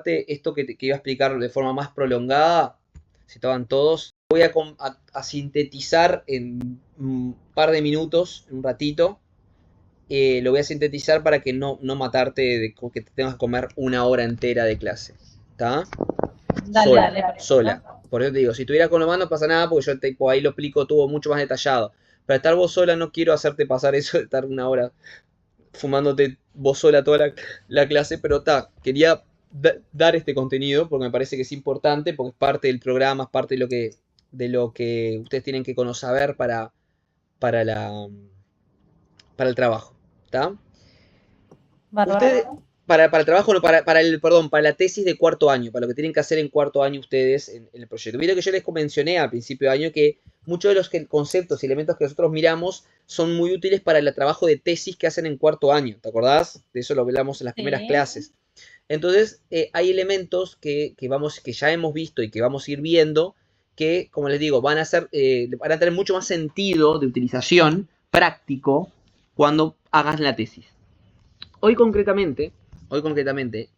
esto que iba a explicar de forma más prolongada, si estaban todos, voy a sintetizar en un par de minutos, en un ratito. Lo voy a sintetizar para que no matarte de que te tengas que comer una hora entera de clase. ¿Está? Dale, Sola, dale, sola. perfecto. Por eso te digo, si estuviera con lo más no pasa nada porque yo ahí lo explico todo mucho más detallado. Para estar vos sola no quiero hacerte pasar eso de estar una hora fumándote vos sola toda la clase, pero quería dar este contenido porque me parece que es importante, porque es parte del programa, es parte de lo que ustedes tienen que saber para, la, para el trabajo. ¿Está? Bárbaro. Ustedes, para el trabajo, no, perdón, para la tesis de cuarto año, para lo que tienen que hacer en cuarto año ustedes en el proyecto. Vieron que yo les mencioné al principio de año que muchos de los conceptos y elementos que nosotros miramos son muy útiles para el trabajo de tesis que hacen en cuarto año. ¿Te acordás? De eso lo hablamos en las primeras Sí. clases. Entonces, hay elementos que ya hemos visto y que vamos a ir viendo que, como les digo, van a tener mucho más sentido de utilización práctico cuando hagas la tesis. Hoy concretamente,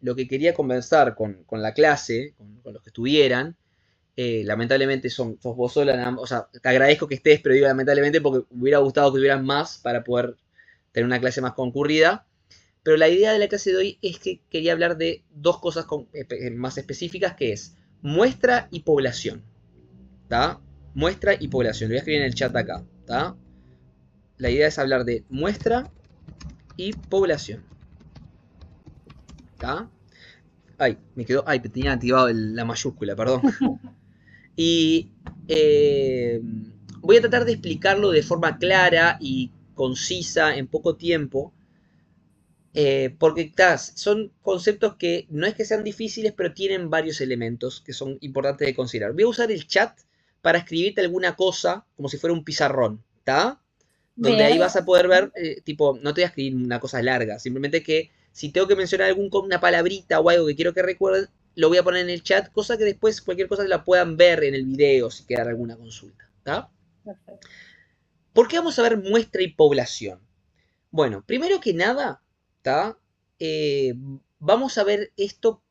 lo que quería conversar con la clase, con los que estuvieran, lamentablemente sos vos sola, o sea, te agradezco que estés, pero digo lamentablemente porque me hubiera gustado que tuvieran más para poder tener una clase más concurrida. Pero la idea de la clase de hoy es que quería hablar de dos cosas más específicas, que es muestra y población. ¿Está? Muestra y población. Lo voy a escribir en el chat acá. ¿Está? La idea es hablar de muestra y población. ¿Está? Ay, me quedó. Ay, tenía activado la mayúscula, perdón. Y voy a tratar de explicarlo de forma clara y concisa en poco tiempo. Porque son conceptos que no es que sean difíciles, pero tienen varios elementos que son importantes de considerar. Voy a usar el chat para escribirte alguna cosa como si fuera un pizarrón, ¿está? Donde ahí Bien. vas a poder ver, tipo, no te voy a escribir una cosa larga, simplemente que si tengo que mencionar una palabrita o algo que quiero que recuerden, lo voy a poner en el chat, cosa que después cualquier cosa la puedan ver en el video si queda alguna consulta, ¿está? Perfecto. ¿Por qué vamos a ver muestra y población? Bueno, primero que nada, ¿está? Eh, vamos a ver esto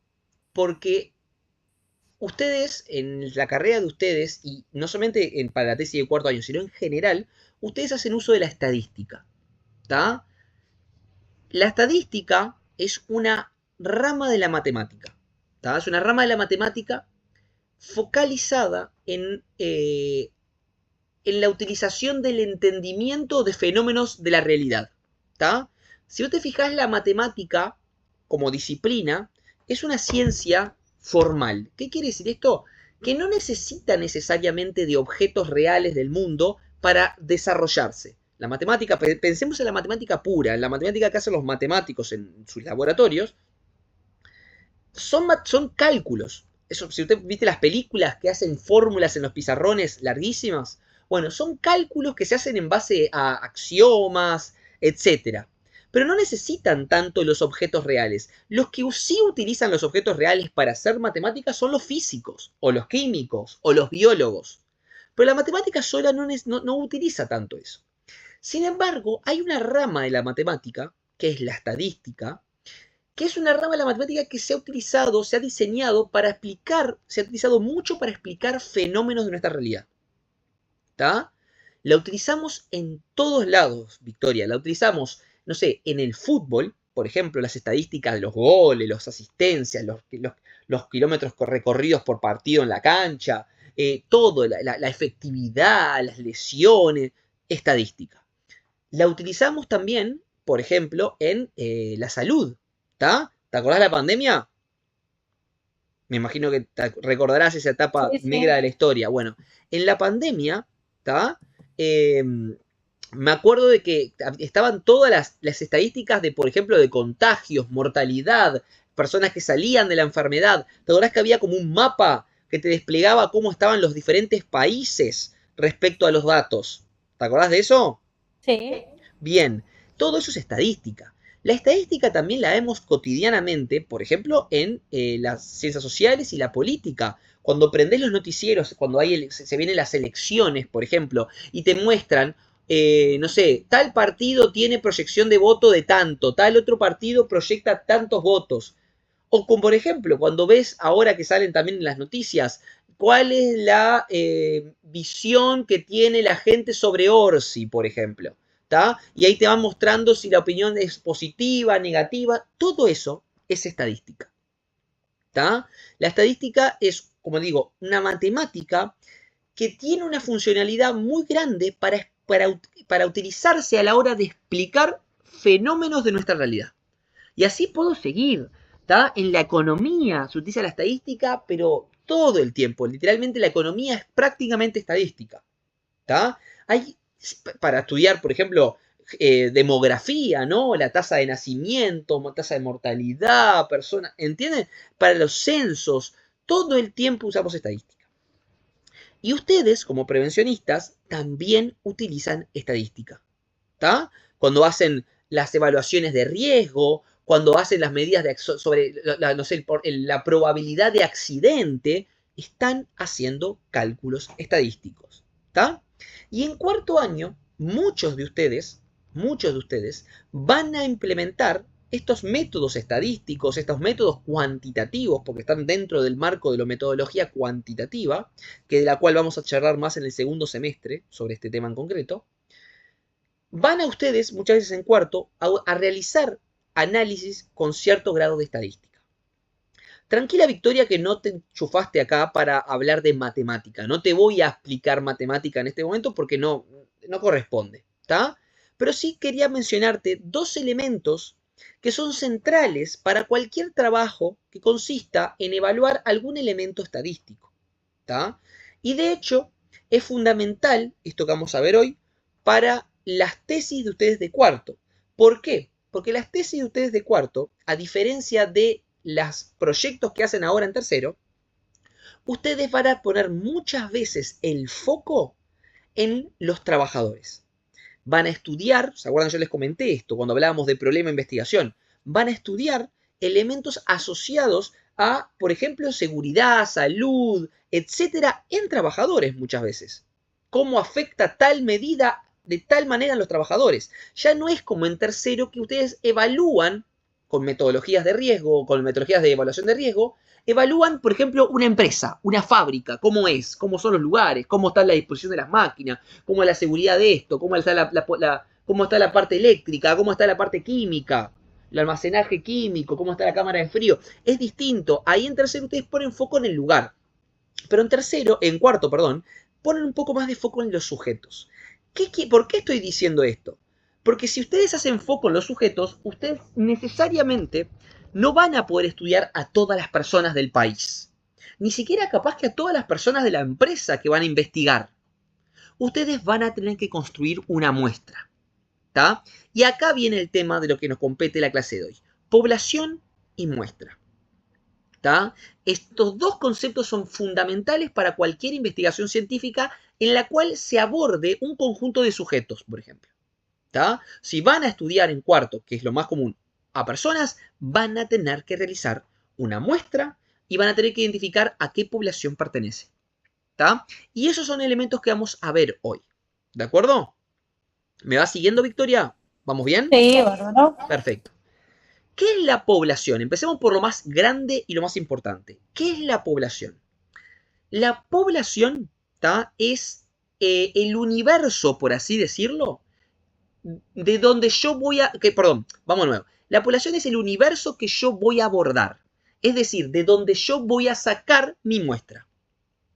porque ustedes, en la carrera de ustedes, y no solamente para la tesis de cuarto año, sino en general, ustedes hacen uso de la estadística, ¿está? La estadística es una rama de la matemática, ¿está? Es una rama de la matemática focalizada en la utilización del entendimiento de fenómenos de la realidad, ¿está? Si vos te fijás, la matemática como disciplina es una ciencia formal. ¿Qué quiere decir esto? Que no necesita necesariamente de objetos reales del mundo para desarrollarse. La matemática, pensemos en la matemática pura, en la matemática que hacen los matemáticos en sus laboratorios, son cálculos. Eso, si usted viste las películas que hacen fórmulas en los pizarrones larguísimas, bueno, son cálculos que se hacen en base a axiomas, etcétera. Pero no necesitan tanto los objetos reales. Los que sí utilizan los objetos reales para hacer matemáticas son los físicos, o los químicos, o los biólogos. Pero la matemática sola no utiliza tanto eso. Sin embargo, hay una rama de la matemática, que es la estadística, que es una rama de la matemática que se ha utilizado, se ha diseñado para explicar, se ha utilizado mucho para explicar fenómenos de nuestra realidad. ¿Está? La utilizamos en todos lados, Victoria. La utilizamos, no sé, en el fútbol, por ejemplo, las estadísticas de los goles, las asistencias, los kilómetros recorridos por partido en la cancha, todo, la efectividad, las lesiones, estadística. La utilizamos también, por ejemplo, en la salud. ¿Está? ¿Te acordás de la pandemia? Me imagino que recordarás esa etapa Sí, negra sí. de la historia. Bueno, en la pandemia, ¿está? Eh, me acuerdo de que estaban todas las estadísticas de, por ejemplo, de contagios, mortalidad, personas que salían de la enfermedad. ¿Te acordás que había como un mapa que te desplegaba cómo estaban los diferentes países respecto a los datos? ¿Te acordás de eso? Sí. Bien, todo eso es estadística. La estadística también la vemos cotidianamente, por ejemplo, en las ciencias sociales y la política. Cuando prendés los noticieros, cuando se vienen las elecciones, por ejemplo, y te muestran, no sé, tal partido tiene proyección de voto de tanto, tal otro partido proyecta tantos votos. O como por ejemplo, cuando ves ahora que salen también en las noticias, cuál es la visión que tiene la gente sobre Orsi, por ejemplo. ¿Tá? Y ahí te van mostrando si la opinión es positiva, negativa. Todo eso es estadística. ¿Tá? La estadística es, como digo, una matemática que tiene una funcionalidad muy grande para utilizarse a la hora de explicar fenómenos de nuestra realidad. Y así puedo seguir. ¿Tá? En la economía se utiliza la estadística, pero todo el tiempo. Literalmente la economía es prácticamente estadística. ¿Tá? Hay, para estudiar, por ejemplo, demografía, ¿no? La tasa de nacimiento, tasa de mortalidad, personas, ¿entienden? Para los censos, todo el tiempo usamos estadística. Y ustedes, como prevencionistas, también utilizan estadística. ¿Tá? Cuando hacen las evaluaciones de riesgo, cuando hacen las medidas sobre no sé, la probabilidad de accidente, están haciendo cálculos estadísticos. ¿Tá? Y en cuarto año, muchos de ustedes van a implementar estos métodos estadísticos, estos métodos cuantitativos, porque están dentro del marco de la metodología cuantitativa, que de la cual vamos a charlar más en el segundo semestre sobre este tema en concreto. Van a ustedes, muchas veces en cuarto, a realizar análisis con cierto grado de estadística. Tranquila, Victoria, que no te enchufaste acá para hablar de matemática. No te voy a explicar matemática en este momento porque no corresponde, ¿tá? Pero sí quería mencionarte dos elementos que son centrales para cualquier trabajo que consista en evaluar algún elemento estadístico, ¿tá? Y de hecho, es fundamental, esto que vamos a ver hoy, para las tesis de ustedes de cuarto. ¿Por qué? Porque las tesis de ustedes de cuarto, a diferencia de los proyectos que hacen ahora en tercero, ustedes van a poner muchas veces el foco en los trabajadores. Van a estudiar, ¿se acuerdan? Yo les comenté esto cuando hablábamos de problema de investigación. Van a estudiar elementos asociados a, por ejemplo, seguridad, salud, etcétera, en trabajadores muchas veces. ¿Cómo afecta tal medida de tal manera a los trabajadores? Ya no es como en tercero que ustedes evalúan con metodologías de riesgo, con metodologías de evaluación de riesgo, evalúan, por ejemplo, una empresa, una fábrica, cómo es, cómo son los lugares, cómo está la disposición de las máquinas, cómo es la seguridad de esto, cómo está cómo está la parte eléctrica, cómo está la parte química, el almacenaje químico, cómo está la cámara de frío. Es distinto. Ahí en tercero ustedes ponen foco en el lugar. Pero en cuarto, ponen un poco más de foco en los sujetos. ¿Por qué estoy diciendo esto? Porque si ustedes hacen foco en los sujetos, ustedes necesariamente no van a poder estudiar a todas las personas del país. Ni siquiera capaz que a todas las personas de la empresa que van a investigar. Ustedes van a tener que construir una muestra. ¿Tá? Y acá viene el tema de lo que nos compete la clase de hoy. Población y muestra. ¿Tá? Estos dos conceptos son fundamentales para cualquier investigación científica en la cual se aborde un conjunto de sujetos, por ejemplo. ¿Tá? Si van a estudiar en cuarto, que es lo más común, a personas, van a tener que realizar una muestra y van a tener que identificar a qué población pertenece. ¿Tá? Y esos son elementos que vamos a ver hoy. ¿De acuerdo? ¿Me va siguiendo, Victoria? ¿Vamos bien? Sí, bárbaro. Perfecto. ¿Qué es la población? Empecemos por lo más grande y lo más importante. ¿Qué es la población? La población, ¿tá? Es el universo, por así decirlo, de donde yo voy a... vamos de nuevo. La población es el universo que yo voy a abordar. Es decir, de donde yo voy a sacar mi muestra.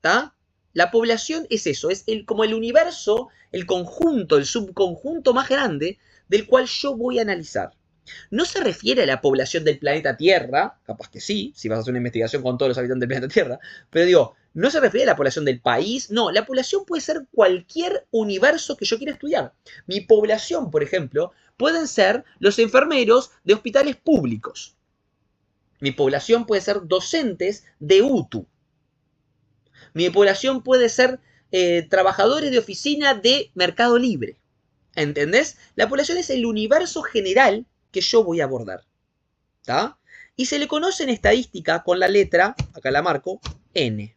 ¿Tá? La población es eso, es como el universo, el conjunto, el subconjunto más grande del cual yo voy a analizar. No se refiere a la población del planeta Tierra, capaz que sí, si vas a hacer una investigación con todos los habitantes del planeta Tierra, pero digo, no se refiere a la población del país, no, la población puede ser cualquier universo que yo quiera estudiar. Mi población, por ejemplo, pueden ser los enfermeros de hospitales públicos. Mi población puede ser docentes de UTU. Mi población puede ser trabajadores de oficina de Mercado Libre. ¿Entendés? La población es el universo general que yo voy a abordar. ¿Tá? Y se le conoce en estadística con la letra, acá la marco, N.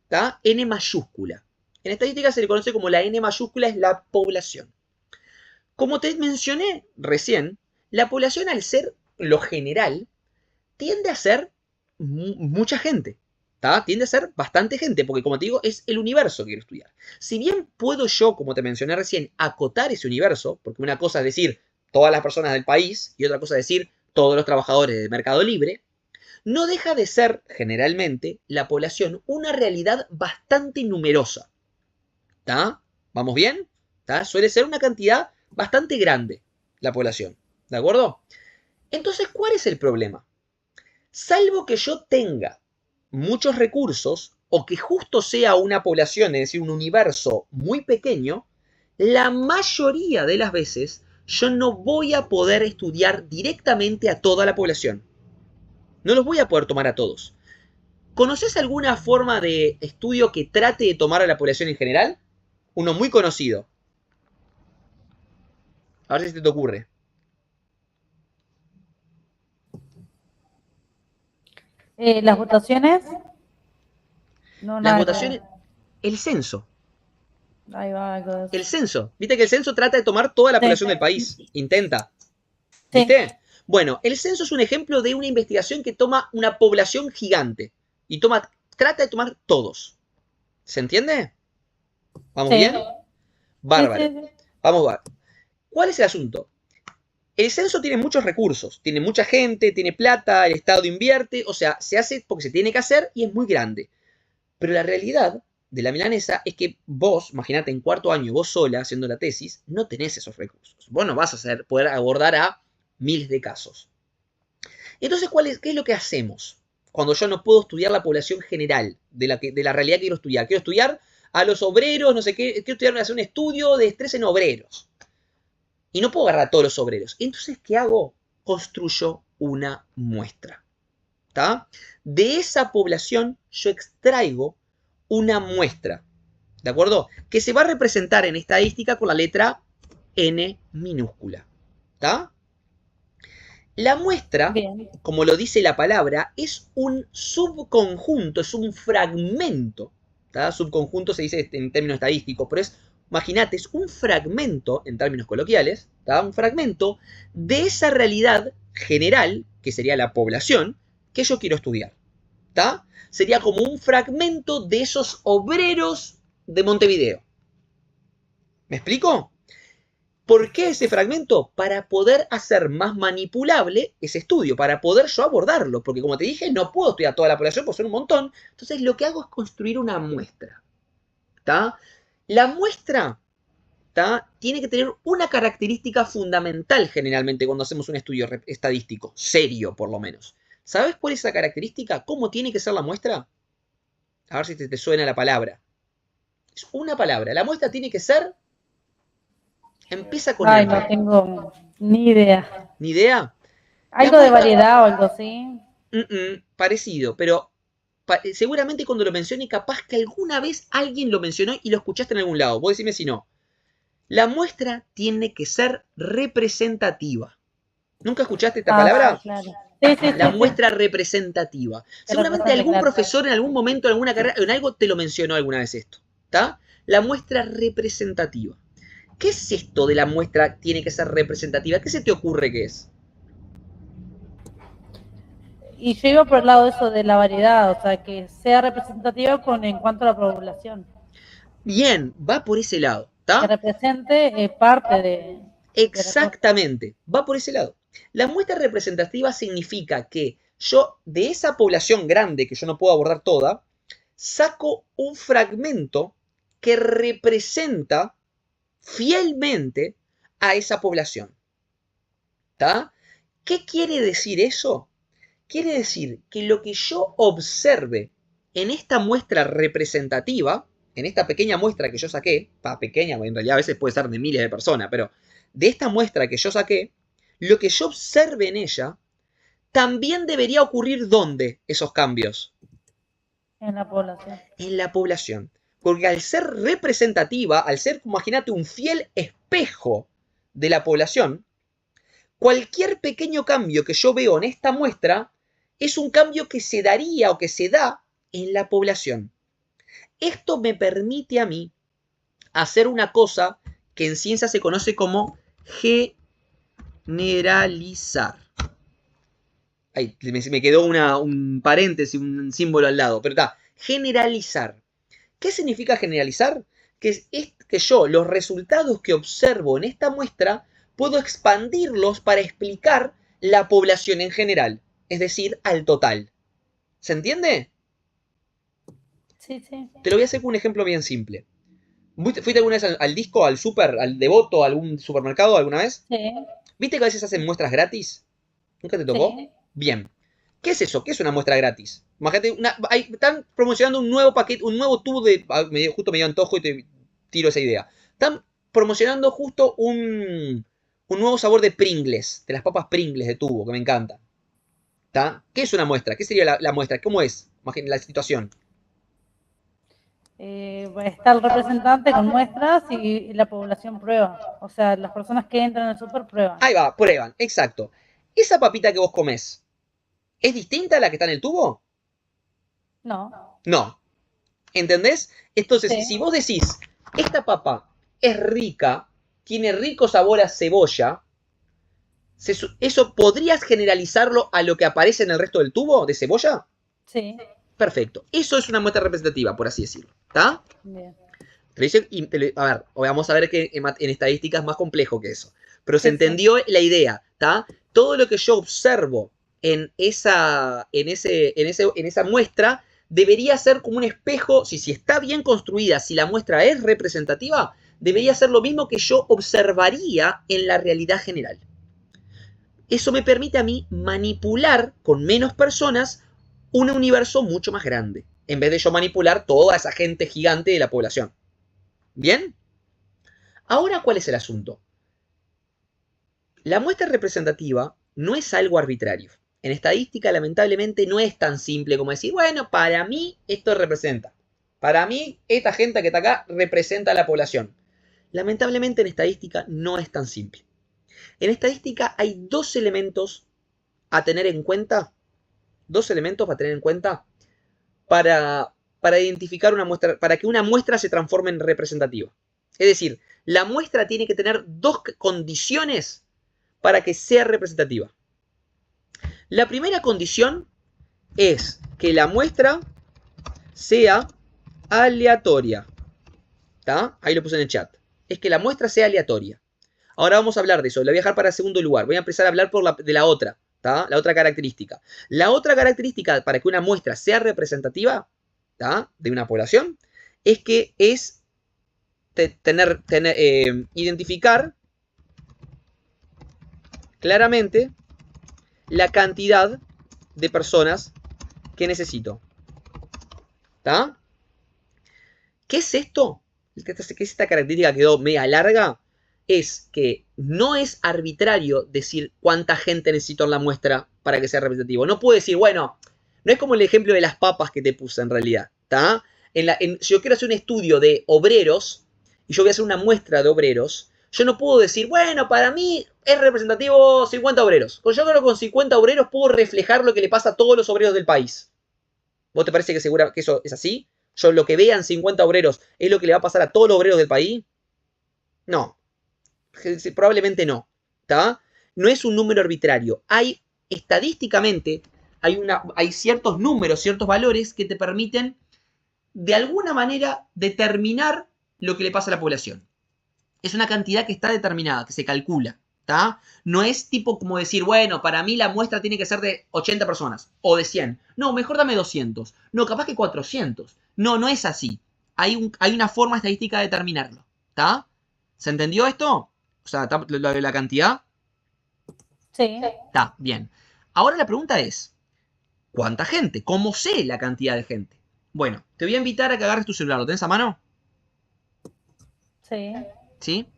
¿Tá? N mayúscula. En estadística se le conoce como la N mayúscula, es la población. Como te mencioné recién, la población al ser lo general tiende a ser mucha gente. ¿Tá? Tiende a ser bastante gente, porque como te digo, es el universo que quiero estudiar. Si bien puedo yo, como te mencioné recién, acotar ese universo, porque una cosa es decir todas las personas del país y otra cosa es decir todos los trabajadores del Mercado Libre, no deja de ser, generalmente, la población una realidad bastante numerosa. ¿Tá? ¿Vamos bien? ¿Tá? Suele ser una cantidad bastante grande la población. ¿De acuerdo? Entonces, ¿cuál es el problema? Salvo que yo tenga muchos recursos o que justo sea una población, es decir, un universo muy pequeño, la mayoría de las veces yo no voy a poder estudiar directamente a toda la población. No los voy a poder tomar a todos. ¿Conoces alguna forma de estudio que trate de tomar a la población en general? Uno muy conocido. A ver si se te ocurre. Las votaciones, no, Las nada que votaciones, ver. el censo. Ahí va algo de El eso. censo. Viste que el censo trata de tomar toda la Sí, población del país. Intenta. sí, ¿Viste? Bueno, el censo es un ejemplo de una investigación que toma una población gigante y trata de tomar todos. ¿Se entiende? ¿Vamos sí, bien? sí, Bárbaro. sí, Vamos a ver. ¿Cuál es el asunto? El censo tiene muchos recursos, tiene mucha gente, tiene plata, el Estado invierte, o sea, se hace porque se tiene que hacer y es muy grande. Pero la realidad de la milanesa es que vos, imagínate, en cuarto año, vos sola haciendo la tesis, no tenés esos recursos. Vos no vas a poder abordar a miles de casos. Entonces, ¿qué es lo que hacemos? Cuando yo no puedo estudiar la población general de la realidad que quiero estudiar. Quiero estudiar a los obreros, no sé qué, quiero estudiar, hacer un estudio de estrés en obreros. Y no puedo agarrar a todos los obreros. Entonces, ¿qué hago? Construyo una muestra. ¿Tá? De esa población yo extraigo una muestra. ¿De acuerdo? Que se va a representar en estadística con la letra N minúscula. ¿Tá? La muestra, bien. como lo dice la palabra, es un subconjunto, es un fragmento. ¿Tá? Subconjunto se dice en términos estadísticos, pero imagínate, es un fragmento, en términos coloquiales, ¿tá? Un fragmento de esa realidad general, que sería la población, que yo quiero estudiar. ¿Tá? Sería como un fragmento de esos obreros de Montevideo. ¿Me explico? ¿Por qué ese fragmento? Para poder hacer más manipulable ese estudio, para poder yo abordarlo, porque como te dije, no puedo estudiar toda la población, porque son un montón. Entonces lo que hago es construir una muestra. ¿Tá? La muestra, ¿tá? Tiene que tener una característica fundamental generalmente cuando hacemos un estudio estadístico, serio por lo menos. ¿Sabes cuál es esa característica? ¿Cómo tiene que ser la muestra? A ver si te suena la palabra. Es una palabra. La muestra tiene que ser, empieza con Ay, M. no tengo ni idea. ¿Ni idea? La Algo de muestra, variedad o algo así. parecido, pero seguramente cuando lo mencione, capaz que alguna vez alguien lo mencionó y lo escuchaste en algún lado. Vos decime si no. La muestra tiene que ser representativa. ¿Nunca escuchaste esta Ah, sí, palabra? claro. Sí, sí, La sí, sí. muestra representativa. Que Seguramente represente, algún claro. profesor en algún momento, en alguna carrera, en algo te lo mencionó alguna vez esto. ¿Está? La muestra representativa. ¿Qué es esto de la muestra tiene que ser representativa? ¿Qué se te ocurre que es? Y yo iba por el lado de eso de la variedad, o sea, que sea representativa con en cuanto a la población. Bien, va por ese lado. Que ¿Está? represente parte de la cosa. Exactamente, va por ese lado. La muestra representativa significa que yo, de esa población grande que yo no puedo abordar toda, saco un fragmento que representa fielmente a esa población. ¿Está? ¿Qué quiere decir eso? Quiere decir que lo que yo observe en esta muestra representativa, en esta pequeña muestra que yo saqué, pequeña, en realidad a veces puede ser de miles de personas, pero de esta muestra que yo saqué, lo que yo observe en ella, también debería ocurrir ¿dónde esos cambios? En la población. En la población. Porque al ser representativa, al ser, imagínate, un fiel espejo de la población, cualquier pequeño cambio que yo veo en esta muestra es un cambio que se daría o que se da en la población. Esto me permite a mí hacer una cosa que en ciencia se conoce como generalizar. Ahí, me quedó un paréntesis, un símbolo al lado, pero está. Generalizar. ¿Qué significa generalizar? Es que yo los resultados que observo en esta muestra puedo expandirlos para explicar la población en general, es decir, al total. ¿Se entiende? Sí, sí. Te lo voy a hacer con un ejemplo bien simple. ¿Fuiste alguna vez al disco, al super, al Devoto, a algún supermercado alguna vez? Sí, ¿Viste que a veces hacen muestras gratis? ¿Nunca te tocó? sí. Bien. ¿Qué es eso? ¿Qué es una muestra gratis? Imagínate, están promocionando un nuevo paquete, un nuevo tubo de... justo me dio antojo y te tiro esa idea. Están promocionando justo un nuevo sabor de Pringles, de las papas Pringles de tubo, que me encanta. ¿Está? ¿Qué es una muestra? ¿Qué sería la muestra? ¿Cómo es? Imagínate la situación. Está el representante con muestras y la población prueba. O sea, las personas que entran al súper prueban. Ahí va, prueban, exacto. Esa papita que vos comés, ¿es distinta a la que está en el tubo? No. No. ¿Entendés? Entonces, Sí, si vos decís, esta papa es rica, tiene rico sabor a cebolla, ¿eso podrías generalizarlo a lo que aparece en el resto del tubo de cebolla? sí. Perfecto. Eso es una muestra representativa, por así decirlo. ¿Está? Bien. A ver, vamos a ver que en estadística es más complejo que eso. Pero se Sí, sí. entendió la idea, ¿está? Todo lo que yo observo en esa muestra debería ser como un espejo, si está bien construida, si la muestra es representativa, debería ser lo mismo que yo observaría en la realidad general. Eso me permite a mí manipular con menos personas un universo mucho más grande, en vez de yo manipular toda esa gente gigante de la población. ¿Bien? Ahora, ¿cuál es el asunto? La muestra representativa no es algo arbitrario. En estadística, lamentablemente, no es tan simple como decir, bueno, para mí esto representa. Para mí, esta gente que está acá representa a la población. Lamentablemente, en estadística no es tan simple. En estadística hay dos elementos a tener en cuenta. Dos elementos a tener en cuenta para identificar una muestra, para que una muestra se transforme en representativa. Es decir, la muestra tiene que tener dos condiciones para que sea representativa. La primera condición es que la muestra sea aleatoria. ¿Está? Ahí lo puse en el chat. Es que la muestra sea aleatoria. Ahora vamos a hablar de eso. La voy a dejar para segundo lugar. Voy a empezar a hablar de la otra. ¿Tá? La otra característica. La otra característica para que una muestra sea representativa, ¿tá? De una población es que es identificar claramente la cantidad de personas que necesito. ¿Está? ¿Qué es esto? ¿Qué es esta característica que quedó media larga? Es que no es arbitrario decir cuánta gente necesito en la muestra para que sea representativo. No puedo decir, bueno, no es como el ejemplo de las papas que te puse en realidad. ¿Está? Si yo quiero hacer un estudio de obreros y yo voy a hacer una muestra de obreros, yo no puedo decir, bueno, para mí es representativo 50 obreros. Yo creo que con 50 obreros puedo reflejar lo que le pasa a todos los obreros del país. ¿Vos te parece que eso es así? Yo lo que vean 50 obreros es lo que le va a pasar a todos los obreros del país. No, probablemente no. ¿Tá? No es un número arbitrario. Estadísticamente, hay ciertos números, ciertos valores que te permiten de alguna manera determinar lo que le pasa a la población. Es una cantidad que está determinada, que se calcula. ¿Tá? No es tipo como decir, bueno, para mí la muestra tiene que ser de 80 personas o de 100. No, mejor dame 200. No, capaz que 400. No, no es así. Hay una forma estadística de determinarlo. ¿Tá? ¿Se entendió esto? O sea, lo de la cantidad. Sí. Está, bien. Ahora la pregunta es, ¿cuánta gente? ¿Cómo sé la cantidad de gente? Bueno, te voy a invitar a que agarres tu celular. ¿Lo tenés a mano? Sí. ¿Sí?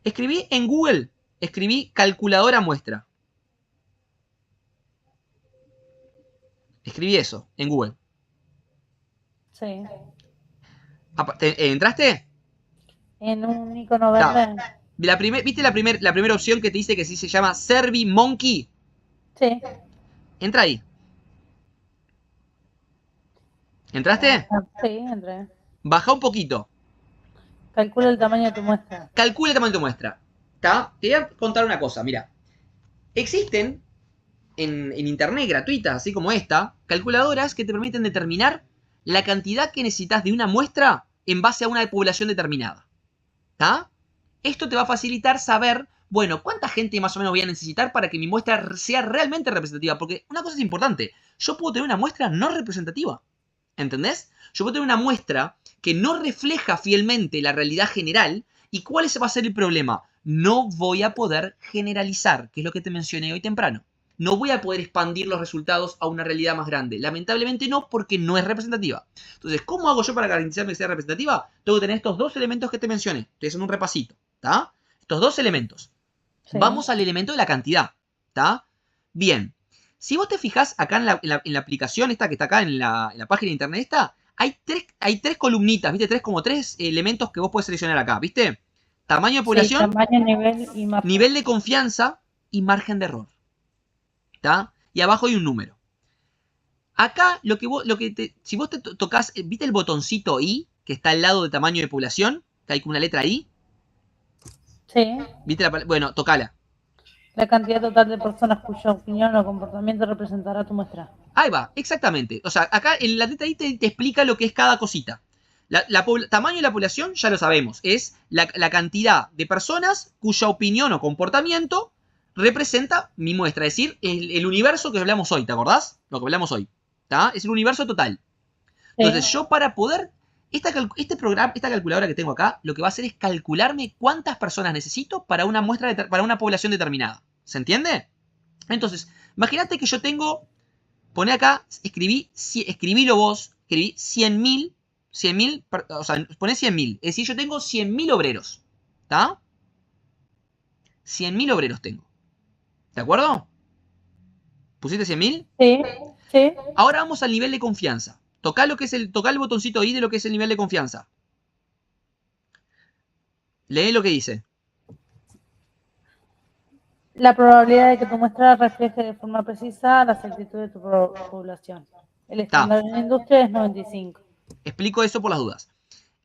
Escribí en Google, escribí calculadora muestra. Escribí eso en Google. Sí. ¿Entraste? En un icono Está. verde. ¿Viste la primera opción que te dice que sí se llama SurveyMonkey? Sí. Entra ahí. ¿Entraste? Sí, entré. Baja un poquito. Calcula el tamaño de tu muestra. Calcula el tamaño de tu muestra. ¿Está? Te voy a contar una cosa, mira. Existen en internet gratuitas, así como esta, calculadoras que te permiten determinar la cantidad que necesitas de una muestra en base a una población determinada. ¿Está? Esto te va a facilitar saber, bueno, cuánta gente más o menos voy a necesitar para que mi muestra sea realmente representativa. Porque una cosa es importante, yo puedo tener una muestra no representativa. ¿Entendés? Yo puedo tener una muestra que no refleja fielmente la realidad general. ¿Y cuál va a ser el problema? No voy a poder generalizar, que es lo que te mencioné hoy temprano. No voy a poder expandir los resultados a una realidad más grande. Lamentablemente no, porque no es representativa. Entonces, ¿cómo hago yo para garantizarme que sea representativa? Tengo que tener estos dos elementos que te mencioné. Estoy haciendo un repasito. ¿Está? Estos dos elementos. Sí. Vamos al elemento de la cantidad. ¿Está? Bien. Si vos te fijás acá en la aplicación esta que está acá en la página de internet esta, hay tres columnitas, ¿viste? Como tres elementos que vos podés seleccionar acá, ¿viste? Tamaño de población, Sí, tamaño, nivel y margen. nivel de confianza y margen de error. ¿Está? Y abajo hay un número. Acá, si vos te tocas, ¿viste el botoncito I? Que está al lado de tamaño de población, que hay como una letra I. Sí. ¿Viste bueno, tocala. La cantidad total de personas cuya opinión o comportamiento representará tu muestra. Ahí va, exactamente. O sea, acá en la letra I te explica lo que es cada cosita. Tamaño de la población ya lo sabemos. Es la cantidad de personas cuya opinión o comportamiento representa mi muestra. Es decir, el universo que hablamos hoy, ¿te acordás? Lo que hablamos hoy. ¿Tá? Es el universo total. Entonces, yo para poder... Esta calculadora que tengo acá, lo que va a hacer es calcularme cuántas personas necesito para una muestra para una población determinada. ¿Se entiende? Entonces, imagínate que yo tengo... Poné acá, escribilo vos, escribí 100.000, o sea, poné 100.000. Es decir, yo tengo 100.000 obreros. ¿Está? 100.000 obreros tengo. ¿De acuerdo? ¿Pusiste 100.000? Sí, sí. Ahora vamos al nivel de confianza. Tocá el botoncito ahí de lo que es el nivel de confianza. Lee lo que dice. La probabilidad de que tu muestra refleje de forma precisa la exactitud de tu población. El estándar en la industria es 95. Explico eso por las dudas.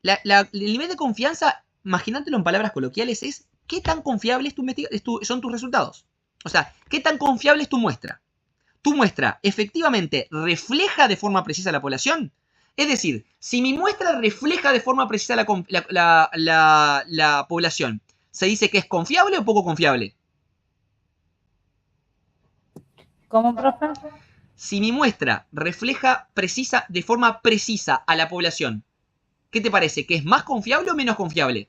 El nivel de confianza, imagínatelo en palabras coloquiales, es qué tan confiable son tus resultados. O sea, qué tan confiable es tu muestra. ¿Tu muestra efectivamente refleja de forma precisa la población? Es decir, si mi muestra refleja de forma precisa la población, ¿se dice que es confiable o poco confiable? ¿Cómo, profe? Si mi muestra refleja de forma precisa a la población, ¿qué te parece? ¿Que es más confiable o menos confiable?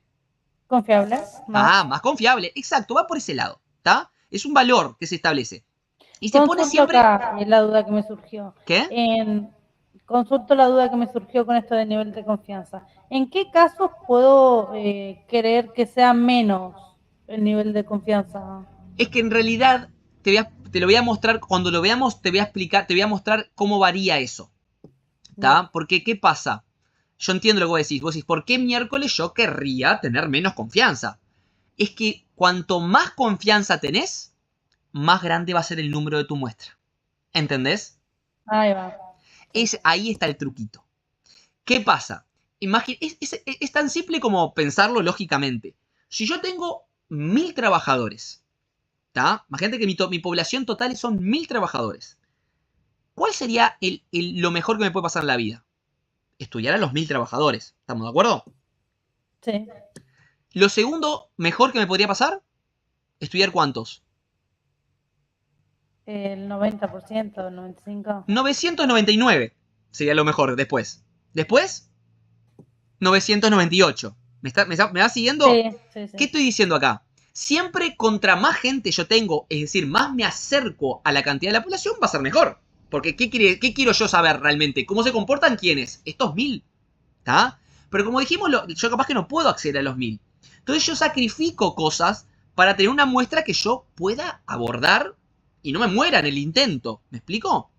Confiable. Más confiable. Exacto, va por ese lado. ¿Está? Es un valor que se establece. Y se pone Consulto siempre... acá la duda que me surgió. ¿Qué? Consulto la duda que me surgió con esto del nivel de confianza. ¿En qué casos puedo querer que sea menos el nivel de confianza? Es que en realidad te lo voy a mostrar, cuando lo veamos te voy a explicar, te voy a mostrar cómo varía eso. ¿Está? Porque, ¿qué pasa? Yo entiendo lo que vos decís. Vos decís, ¿por qué miércoles yo querría tener menos confianza? Es que cuanto más confianza tenés, más grande va a ser el número de tu muestra. ¿Entendés? Ahí va. Ahí está el truquito. ¿Qué pasa? Es tan simple como pensarlo lógicamente. Si yo tengo 1000 trabajadores, ¿tá? Imagínate que mi población total son 1000 trabajadores. ¿Cuál sería lo mejor que me puede pasar en la vida? Estudiar a los 1000 trabajadores. ¿Estamos de acuerdo? Sí. Lo segundo mejor que me podría pasar, estudiar ¿cuántos? El 90%, el 95%. 999 sería lo mejor después. Después, 998. ¿Me va siguiendo? Sí. ¿Qué estoy diciendo acá? Siempre contra más gente yo tengo, es decir, más me acerco a la cantidad de la población, va a ser mejor. Porque ¿qué quiero yo saber realmente? ¿Cómo se comportan quiénes? Estos 1000. ¿Está? Pero como dijimos, yo capaz que no puedo acceder a los 1000. Entonces yo sacrifico cosas para tener una muestra que yo pueda abordar y no me muera en el intento. ¿Me explico?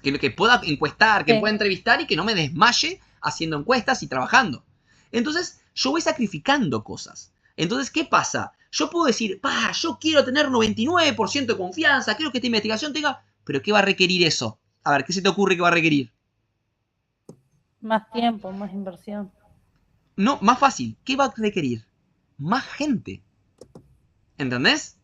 Que pueda encuestar, que pueda entrevistar y que no me desmaye haciendo encuestas y trabajando. Entonces yo voy sacrificando cosas. Entonces, ¿qué pasa? Yo puedo decir, yo quiero tener 99% de confianza, quiero que esta investigación tenga... Pero ¿qué va a requerir eso? A ver, ¿qué se te ocurre que va a requerir? Más tiempo, más inversión. No, más fácil. ¿Qué va a requerir? Más gente. ¿Entendés?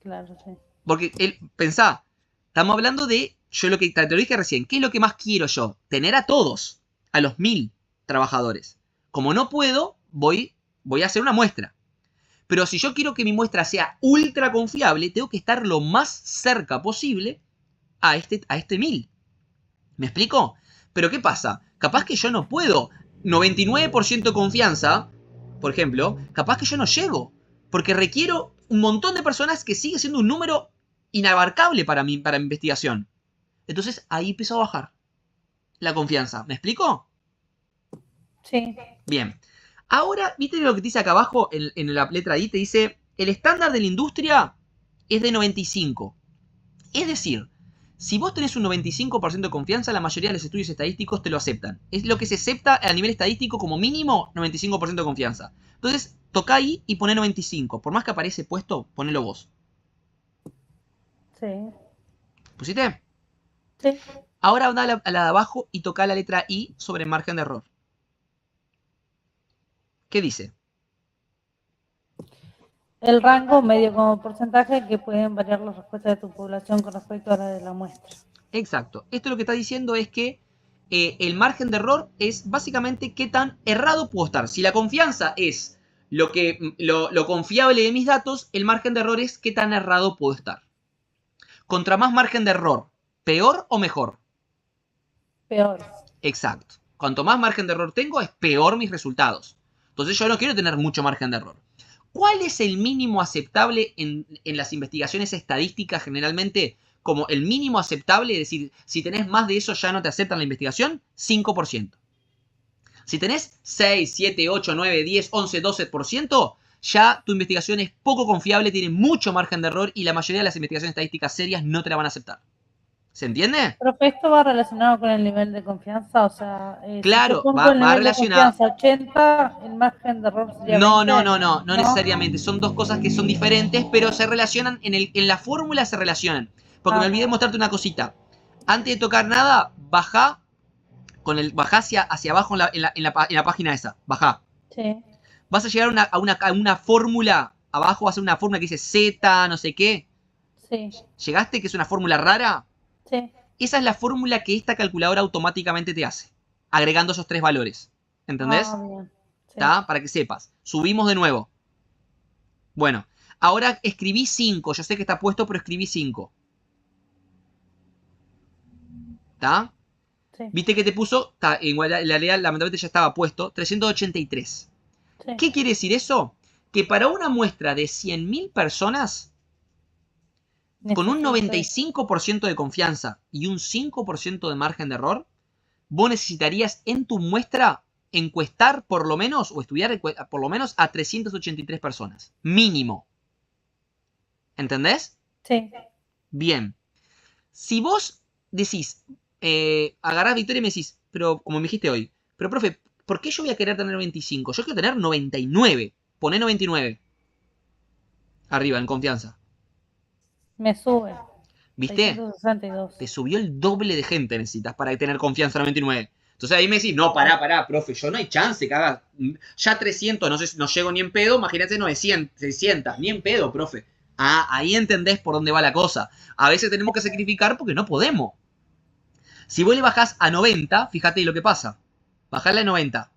Claro, sí. Porque pensá, estamos hablando de, yo lo que te lo dije recién, ¿qué es lo que más quiero yo? Tener a todos, a los 1000 trabajadores. Como no puedo, voy a hacer una muestra. Pero si yo quiero que mi muestra sea ultra confiable, tengo que estar lo más cerca posible a este 1000. ¿Me explico? Pero ¿qué pasa? Capaz que yo no puedo. 99% confianza, por ejemplo, capaz que yo no llego. Porque requiero un montón de personas que sigue siendo un número inabarcable para mi investigación. Entonces ahí empezó a bajar la confianza. ¿Me explico? Sí. Bien. Ahora, ¿viste lo que te dice acá abajo en la letra I? Te dice, el estándar de la industria es de 95. Es decir, si vos tenés un 95% de confianza, la mayoría de los estudios estadísticos te lo aceptan. Es lo que se acepta a nivel estadístico como mínimo 95% de confianza. Entonces, toca ahí y poné 95. Por más que aparece puesto, ponelo vos. Sí. ¿Pusiste? Sí. Ahora anda a la de abajo y toca la letra I sobre margen de error. ¿Qué dice? El rango medio como porcentaje que pueden variar las respuestas de tu población con respecto a la de la muestra. Exacto. Esto lo que está diciendo es que el margen de error es básicamente qué tan errado puedo estar. Si la confianza es lo confiable de mis datos, el margen de error es qué tan errado puedo estar. Contra más margen de error, ¿peor o mejor? Peor. Exacto. Cuanto más margen de error tengo, es peor mis resultados. Entonces yo no quiero tener mucho margen de error. ¿Cuál es el mínimo aceptable en las investigaciones estadísticas generalmente? Como el mínimo aceptable, es decir, si tenés más de eso ya no te aceptan la investigación, 5%. Si tenés 6, 7, 8, 9, 10, 11, 12%, ya tu investigación es poco confiable, tiene mucho margen de error y la mayoría de las investigaciones estadísticas serias no te la van a aceptar. ¿Se entiende? Profe, ¿esto va relacionado con el nivel de confianza? O sea, si yo Claro, pongo el va nivel de relacionado. confianza 80, el margen de error sería No, 20, no, no, no, no ¿no? necesariamente. Son dos cosas que son diferentes, pero se relacionan, en la fórmula se relacionan. Porque me olvidé de mostrarte una cosita. Antes de tocar nada, bajá bajá hacia abajo en la página esa. Bajá. Sí, Vas a llegar a una fórmula. Abajo va a ser una fórmula que dice Z, no sé qué. sí, ¿Llegaste? Que es una fórmula rara. sí. Esa es la fórmula que esta calculadora automáticamente te hace. Agregando esos tres valores. Ah, ¿Entendés? bien. Sí, ¿Está? Para que sepas. Subimos de nuevo. Bueno, ahora escribí 5. Yo sé que está puesto, pero escribí 5. ¿Está? sí, ¿Viste que te puso? Está, en realidad, lamentablemente ya estaba puesto. 383. sí. ¿Qué quiere decir eso? Que para una muestra de 100.000 personas, con un Necesito eso. 95% de confianza y un 5% de margen de error, vos necesitarías en tu muestra encuestar por lo menos, o estudiar por lo menos a 383 personas. Mínimo. ¿Entendés? Sí. Bien. Si vos decís, agarrás Victoria y me decís, pero como me dijiste hoy, pero profe, ¿por qué yo voy a querer tener 25? Yo quiero tener 99. Poné 99. Arriba, en confianza. Me sube. ¿Viste? 662. Te subió el doble de gente necesitas para tener confianza en 99. Entonces ahí me decís, no, pará, profe, yo no hay chance que haga. Ya 300, no sé, no llego ni en pedo, imagínate 900, 600, ni en pedo, profe. Ah, ahí entendés por dónde va la cosa. A veces tenemos que sacrificar porque no podemos. Si vos le bajás a 90, fíjate lo que pasa. Bajale a 90.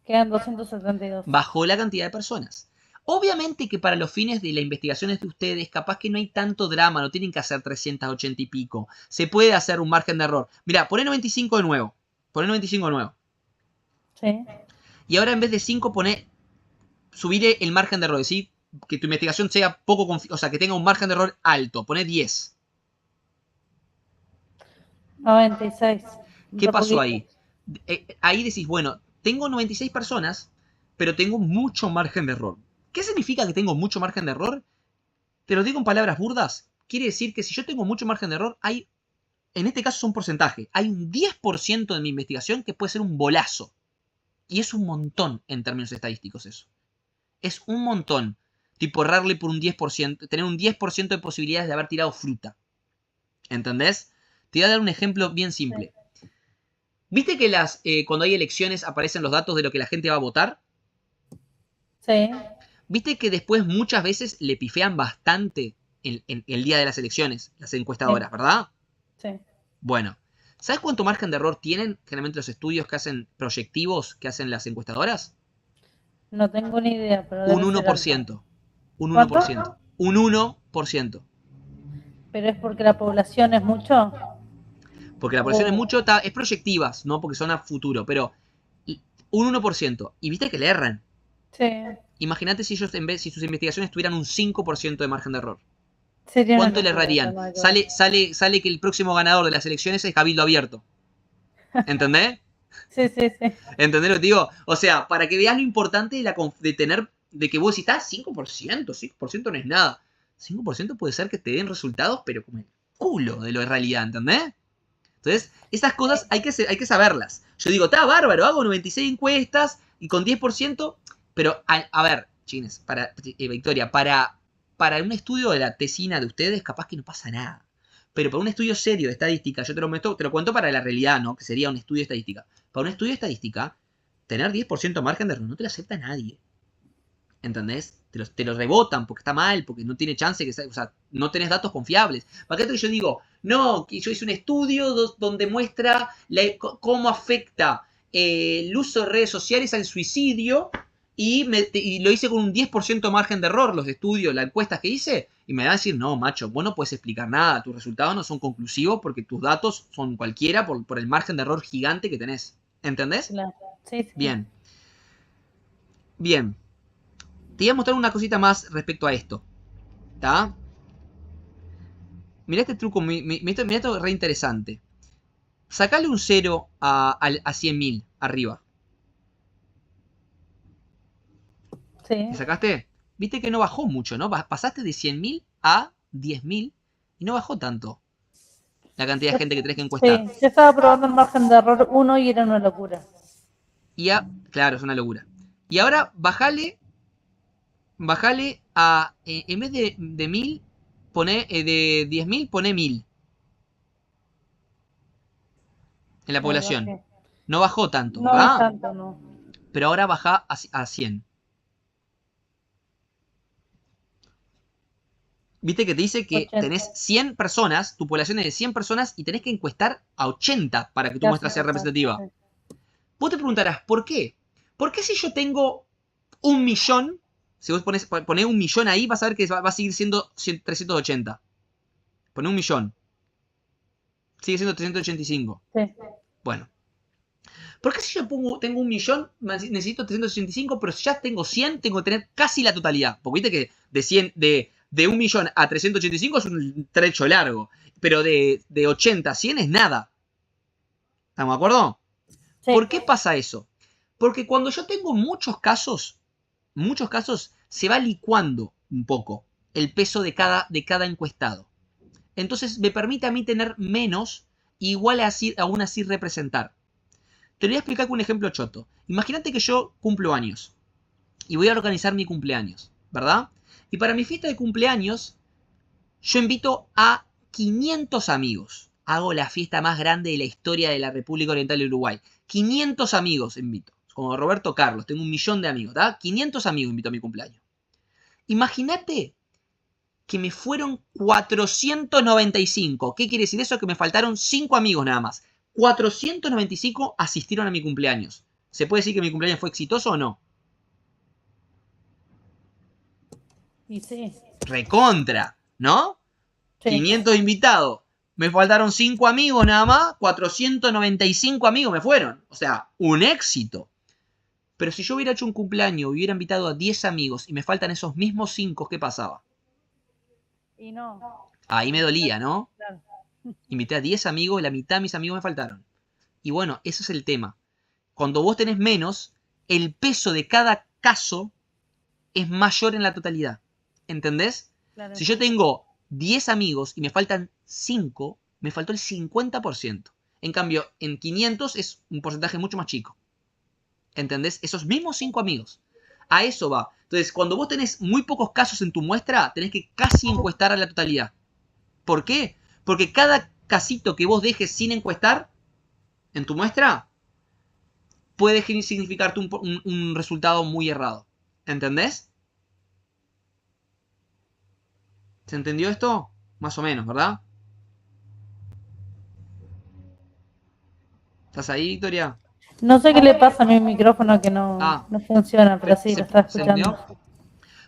Quedan 272. Bajó la cantidad de personas. Obviamente que para los fines de las investigaciones de ustedes, capaz que no hay tanto drama, no tienen que hacer 380 y pico. Se puede hacer un margen de error. Mirá, poné 95 de nuevo. Poné 95 de nuevo. Sí. Y ahora en vez de 5, subiré el margen de error. Es decir, que tu investigación sea poco, o sea, que tenga un margen de error alto. Poné 10. 96. ¿Qué Re pasó poquito. ahí? Ahí decís, bueno, tengo 96 personas, pero tengo mucho margen de error. ¿Qué significa que tengo mucho margen de error? Te lo digo en palabras burdas. Quiere decir que si yo tengo mucho margen de error, en este caso es un porcentaje, hay un 10% de mi investigación que puede ser un bolazo. Y es un montón en términos estadísticos eso. Es un montón. Tipo errarle por un 10%, tener un 10% de posibilidades de haber tirado fruta. ¿Entendés? Te voy a dar un ejemplo bien simple. ¿Viste que cuando hay elecciones aparecen los datos de lo que la gente va a votar? Sí. ¿Viste que después muchas veces le pifean bastante? el día de las elecciones, las Sí, encuestadoras, ¿verdad? sí. Bueno, ¿sabes cuánto margen de error tienen generalmente los estudios que hacen proyectivos, que hacen las encuestadoras? No tengo ni idea, pero Un debe uno ser por alto. ciento. Un uno por ¿Cuánto? ciento. Un 1%. ¿Pero es porque la población es mucho? Porque la población es O mucho, es proyectivas, ¿no? Porque son a futuro, pero un 1%. Y viste que le erran. sí, Imagínate si ellos, si sus investigaciones tuvieran un 5% de margen de error. sería una ¿Cuánto le locura, pero errarían? nada que ver. Sale que el próximo ganador de las elecciones es Cabildo Abierto. ¿Entendés? Sí, sí, sí. ¿Entendés lo que te digo? O sea, para que veas lo importante de tener, de que vos decís, 5% no es nada. 5% puede ser que te den resultados, pero como el culo de lo de realidad, ¿entendés? Entonces, esas cosas hay que saberlas. Yo digo, está bárbaro, hago 96 encuestas y con 10%, pero a ver, chines, Victoria, para un estudio de la tesina de ustedes, capaz que no pasa nada. Pero para un estudio serio de estadística, yo te lo cuento para la realidad, ¿no? Que sería un estudio de estadística. Para un estudio de estadística, tener 10% margen de error no te lo acepta nadie. ¿Entendés? Te lo rebotan porque está mal, porque no tiene chance, o sea, no tenés datos confiables. Para que yo digo, no, que yo hice un estudio donde muestra cómo afecta el uso de redes sociales al suicidio y lo hice con un 10% margen de error, los estudios, las encuestas que hice, y me van a decir, no, macho, vos no puedes explicar nada, tus resultados no son conclusivos porque tus datos son cualquiera por el margen de error gigante que tenés. ¿Entendés? Claro. Sí, sí. Bien, bien. Te voy a mostrar una cosita más respecto a esto. ¿Está? Mirá este truco, mirá esto re interesante. Sacale un 0 a 100.000 arriba. ¿Le Sí. sacaste? Viste que no bajó mucho, ¿no? Pasaste de 100.000 a 10.000 y no bajó tanto la cantidad de Yo, gente que tenés que encuestar. sí, yo estaba probando el margen de error uno y era una locura. Claro, es una locura. Y ahora bajale a, en vez de 1.000, de 10.000, pone 1.000 en la Ahí población. bajé. No bajó tanto, No es ¿verdad? tanto, no. Pero ahora baja a 100. Viste que te dice que 80. tenés 100 personas, tu población es de 100 personas y tenés que encuestar a 80 para que tu Casi muestra sea total. representativa. Sí. Vos te preguntarás, ¿por qué? ¿Por qué si yo tengo 1.000.000, si vos ponés 1.000.000 ahí, vas a ver que va a seguir siendo 380? Poné 1.000.000. Sigue siendo 385. Sí. Bueno. ¿Por qué si yo tengo 1.000.000, necesito 385, pero si ya tengo 100, tengo que tener casi la totalidad? Porque viste que de 100, de 1.000.000 a 385 es un trecho largo. Pero de 80 a 100 es nada. ¿Estamos de acuerdo? Sí. ¿Por qué pasa eso? Porque cuando yo tengo muchos casos, se va licuando un poco el peso de cada encuestado. Entonces me permite a mí tener menos, igual así, aún así representar. Te lo voy a explicar con un ejemplo choto. Imagínate que yo cumplo años y voy a organizar mi cumpleaños, ¿verdad? Y para mi fiesta de cumpleaños, yo invito a 500 amigos. Hago la fiesta más grande de la historia de la República Oriental de Uruguay. 500 amigos invito. Como Roberto Carlos, tengo 1.000.000 de amigos, ¿tá? 500 amigos invito a mi cumpleaños. Imagínate que me fueron 495. ¿Qué quiere decir eso? Que me faltaron 5 amigos nada más. 495 asistieron a mi cumpleaños. ¿Se puede decir que mi cumpleaños fue exitoso o no? Y sí. Recontra, ¿no? Sí. 500 invitados. Me faltaron 5 amigos nada más. 495 amigos me fueron. O sea, un éxito. Pero si yo hubiera hecho un cumpleaños y hubiera invitado a 10 amigos y me faltan esos mismos 5, ¿qué pasaba? Y no. Ahí me dolía, ¿no? Claro. Invité a 10 amigos y la mitad de mis amigos me faltaron. Y bueno, ese es el tema. Cuando vos tenés menos, el peso de cada caso es mayor en la totalidad. ¿Entendés? Claro, Si yo sí. tengo 10 amigos y me faltan 5, me faltó el 50%. En cambio, en 500 es un porcentaje mucho más chico. ¿Entendés? Esos mismos 5 amigos. A eso va. Entonces, cuando vos tenés muy pocos casos en tu muestra, tenés que casi encuestar a la totalidad. ¿Por qué? Porque cada casito que vos dejes sin encuestar en tu muestra puede significarte un resultado muy errado. ¿Entendés? ¿Se entendió esto? Más o menos, ¿verdad? ¿Estás ahí, Victoria? No sé qué le pasa a mi micrófono que no, Ah, no funciona, pero sí, lo estaba ¿se escuchando. entendió?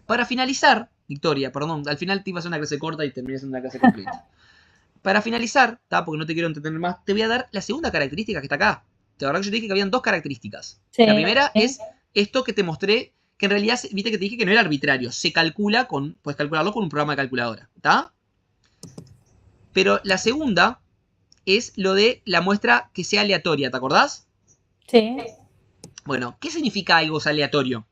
Para finalizar, Victoria, perdón, al final te iba a hacer una clase corta y terminé haciendo una clase completa. Para finalizar, porque no te quiero entretener más, te voy a dar la segunda característica que está acá. La verdad que yo te dije que habían dos características. La Sí, primera es esto que te mostré, que en realidad, viste que te dije que no era arbitrario, se calcula con, puedes calcularlo con un programa de calculadora, ¿está? Pero la segunda es lo de la muestra que sea aleatoria, ¿te acordás? sí. Bueno, ¿qué significa algo es aleatorio?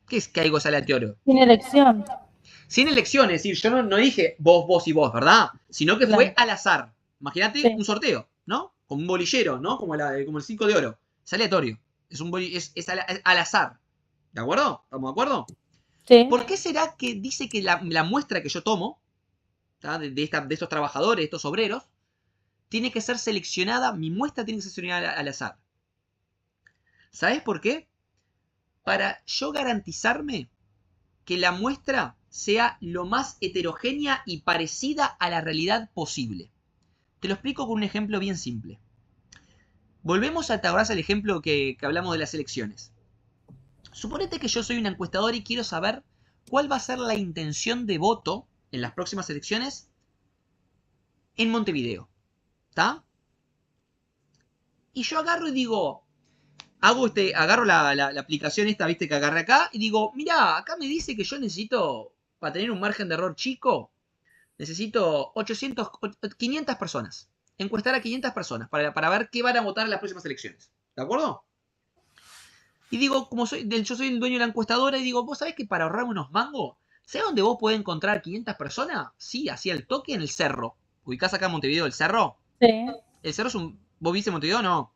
¿Qué es que algo es aleatorio? Sin elección. Sin elección, es decir, yo no dije vos, vos y vos, ¿verdad? Sino que fue Claro. al azar. Imagínate Sí, un sorteo, ¿no? Como un bolillero, ¿no? Como el 5 de oro. Es aleatorio. Es al azar. ¿De acuerdo? ¿Estamos de acuerdo? sí. ¿Por qué será que dice que la muestra que yo tomo, de estos trabajadores, de estos obreros, tiene que ser seleccionada, mi muestra tiene que ser seleccionada al azar? ¿Sabes por qué? Para yo garantizarme que la muestra sea lo más heterogénea y parecida a la realidad posible. Te lo explico con un ejemplo bien simple. Volvemos a ahora al ejemplo que hablamos de las elecciones. Suponete que yo soy un encuestador y quiero saber cuál va a ser la intención de voto en las próximas elecciones en Montevideo. ¿Está? Y yo agarro y digo, agarro la aplicación esta, viste, que agarré acá, y digo, mira, acá me dice que yo necesito, para tener un margen de error chico, necesito 500 personas. Encuestar a 500 personas para ver qué van a votar en las próximas elecciones. ¿De acuerdo? Y digo, yo soy el dueño de la encuestadora, y digo, ¿vos sabés que para ahorrar unos mangos, ¿sabés dónde vos podés encontrar 500 personas? Sí, así al toque en el cerro. ¿Ubicás acá en Montevideo el cerro? Sí. El cerro es un. ¿Vos viste Montevideo o no?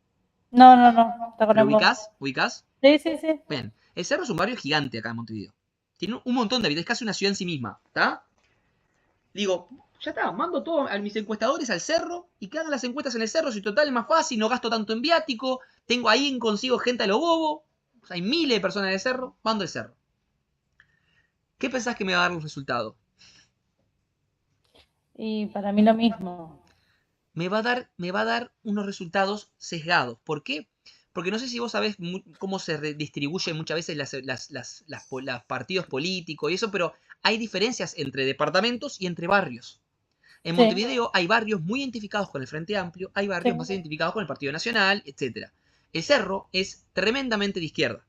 No, no, no. Está con ¿Pero el vos. ubicás? ¿Ubicás? Sí, sí, sí. Bien. El cerro es un barrio gigante acá en Montevideo. Tiene un montón de habitantes, es casi una ciudad en sí misma. ¿Está? Digo, ya está, mando todo a mis encuestadores al cerro y que hagan las encuestas en el cerro, si total es más fácil, no gasto tanto en viático, tengo ahí en consigo gente a lo bobo, hay miles de personas en el cerro, mando el cerro. ¿Qué pensás que me va a dar los resultados? Y para mí lo mismo. Me va a dar unos resultados sesgados. ¿Por qué? Porque no sé si vos sabés cómo se redistribuyen muchas veces los partidos políticos y eso, pero hay diferencias entre departamentos y entre barrios. En Sí, Montevideo hay barrios muy identificados con el Frente Amplio, hay sí. barrios más identificados con el Partido Nacional, etc. El Cerro es tremendamente de izquierda,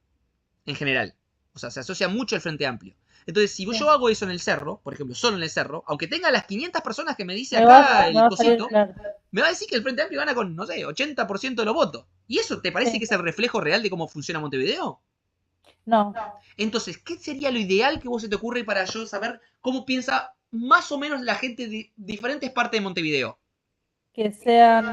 en general. O sea, se asocia mucho al Frente Amplio. Entonces, si Sí. yo hago eso en el Cerro, por ejemplo, solo en el Cerro, aunque tenga las 500 personas que me dice Me va, acá me el va a salir cosito, claro. me va a decir que el Frente Amplio gana con, no sé, 80% de los votos. ¿Y eso te parece Sí. que es el reflejo real de cómo funciona Montevideo? No. Entonces, ¿qué sería lo ideal que vos se te ocurre para yo saber cómo piensa más o menos la gente de diferentes partes de Montevideo? Que sean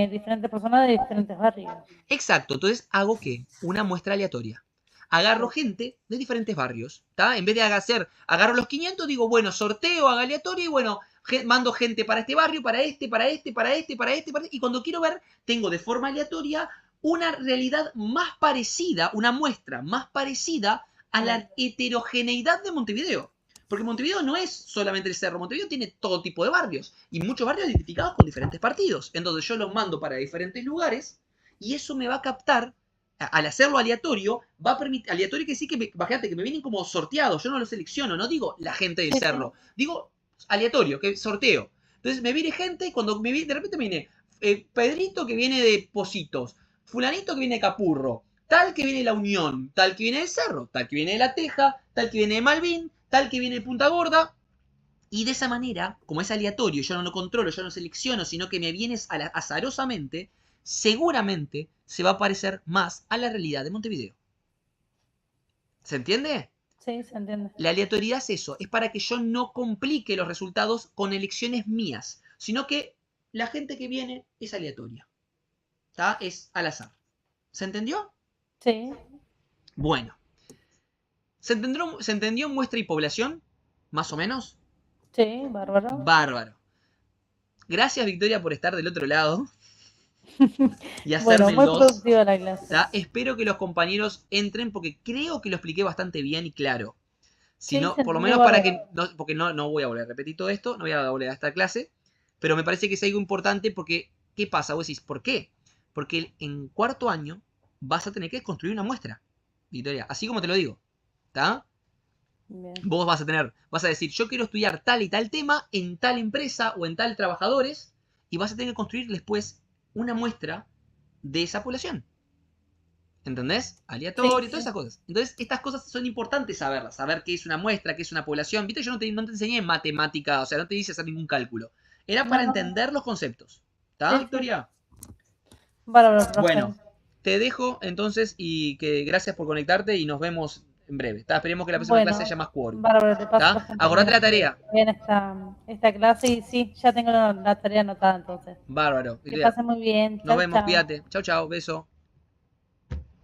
diferentes personas de diferentes barrios. Exacto, entonces hago ¿qué? Una muestra aleatoria. Agarro gente de diferentes barrios, ¿está? En vez de agarro los 500, digo, bueno, sorteo, hago aleatorio y bueno, mando gente para este barrio, para este, para este, para este, para este, para este. Y cuando quiero ver, tengo de forma aleatoria una realidad más parecida, una muestra más parecida a la heterogeneidad de Montevideo. Porque Montevideo no es solamente el cerro, Montevideo tiene todo tipo de barrios y muchos barrios identificados con diferentes partidos. Entonces yo los mando para diferentes lugares y eso me va a captar, al hacerlo aleatorio, va a permitir, aleatorio que sí que, imagínate que me vienen como sorteados, yo no los selecciono, no digo la gente del Sí, sí. cerro, digo aleatorio, que sorteo. Entonces me viene gente, cuando de repente me viene Pedrito que viene de Positos, fulanito que viene de Capurro, tal que viene de La Unión, tal que viene del Cerro, tal que viene de La Teja, tal que viene de Malvin, tal que viene de Punta Gorda, y de esa manera, como es aleatorio, yo no lo controlo, yo no selecciono, sino que me vienes azarosamente, seguramente se va a parecer más a la realidad de Montevideo. ¿Se entiende? Sí, se entiende. La aleatoriedad es eso, es para que yo no complique los resultados con elecciones mías, sino que la gente que viene es aleatoria, ¿tá? Es al azar. ¿Se entendió? Sí, Bueno, ¿se entendió muestra y población? Más o menos. sí, bárbaro. Bárbaro. Gracias, Victoria, por estar del otro lado y Bueno, hacerme el muy 2. productiva la clase. ¿Tá? Espero que los compañeros entren porque creo que lo expliqué bastante bien y claro. Si Sí, no, se por lo entendió menos para bárbaro. que, no, porque no voy a volver a repetir todo esto, no voy a volver a esta clase, pero me parece que es algo importante porque, ¿qué pasa? Vos decís, ¿por qué? Porque en cuarto año vas a tener que construir una muestra, Victoria, así como te lo digo, ¿está? Bien. Vos vas a decir, yo quiero estudiar tal y tal tema en tal empresa o en tal trabajadores, y vas a tener que construir después una muestra de esa población. ¿Entendés? Sí, Aleatorio, todas sí. esas cosas. Entonces, estas cosas son importantes saberlas. Saber qué es una muestra, qué es una población. Viste, yo no te enseñé matemática, o sea, no te hice hacer ningún cálculo. Era No, para no. entender los conceptos. ¿Está, Sí, sí. Victoria? Bárbaro, profe. Bueno, te dejo entonces y que gracias por conectarte y nos vemos en breve. ¿Tá? Esperemos que la próxima clase haya Bueno, más quórum. bárbaro, le paso a los ¿Tá? Acordate compañeros la que tarea. vean esta clase y sí, ya tengo la tarea anotada entonces. Bárbaro. Que Victoria. pasen muy bien. Nos Chau, vemos, chau. cuídate. Chau, chau, beso.